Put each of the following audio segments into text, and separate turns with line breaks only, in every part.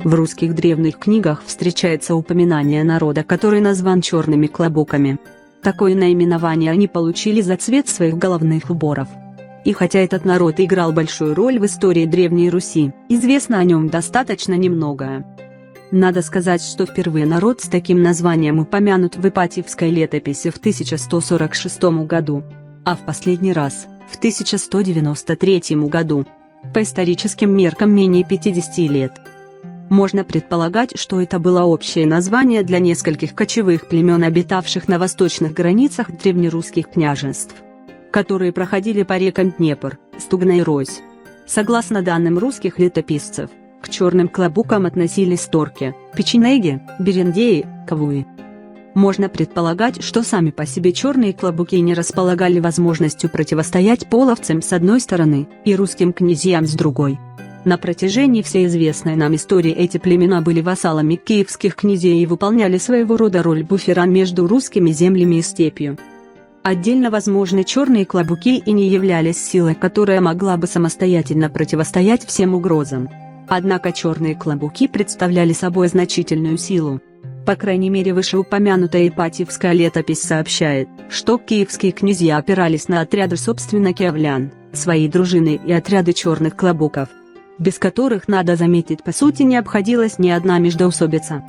В русских древних книгах встречается упоминание народа, который назван черными клобуками. Такое наименование они получили за цвет своих головных уборов. И хотя этот народ играл большую роль в истории Древней Руси, известно о нем достаточно немногое. Надо сказать, что впервые народ с таким названием упомянут в Ипатьевской летописи в 1146 году, а в последний раз в 1193 году. По историческим меркам менее 50 лет. Можно предполагать, что это было общее название для нескольких кочевых племен, обитавших на восточных границах древнерусских княжеств, которые проходили по рекам Днепр, Стугна и Рось. Согласно данным русских летописцев, к черным клобукам относились торки, печенеги, берендеи, кавуи. Можно предполагать, что сами по себе черные клобуки не располагали возможностью противостоять половцам с одной стороны и русским князьям с другой. На протяжении всей известной нам истории эти племена были вассалами киевских князей и выполняли своего рода роль буфера между русскими землями и степью. Отдельно возможны черные клобуки и не являлись силой, которая могла бы самостоятельно противостоять всем угрозам. Однако черные клобуки представляли собой значительную силу. По крайней мере, вышеупомянутая Ипатьевская летопись сообщает, что киевские князья опирались на отряды собственно киевлян, свои дружины и отряды черных клобуков, без которых, надо заметить, по сути не обходилась ни одна междоусобица.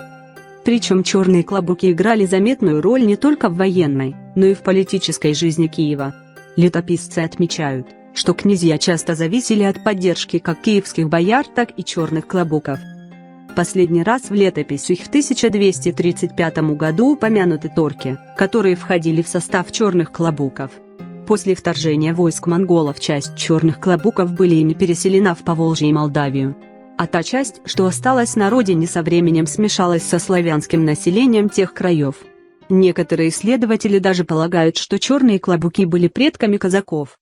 Причем черные клобуки играли заметную роль не только в военной, но и в политической жизни Киева. Летописцы отмечают, что князья часто зависели от поддержки как киевских бояр, так и черных клобуков. Последний раз в летописях в 1235 году упомянуты торки, которые входили в состав черных клобуков. После вторжения войск монголов часть черных клобуков были ими переселена в Поволжье и Молдавию. А та часть, что осталась на родине, со временем смешалась со славянским населением тех краев. Некоторые исследователи даже полагают, что черные клобуки были предками казаков.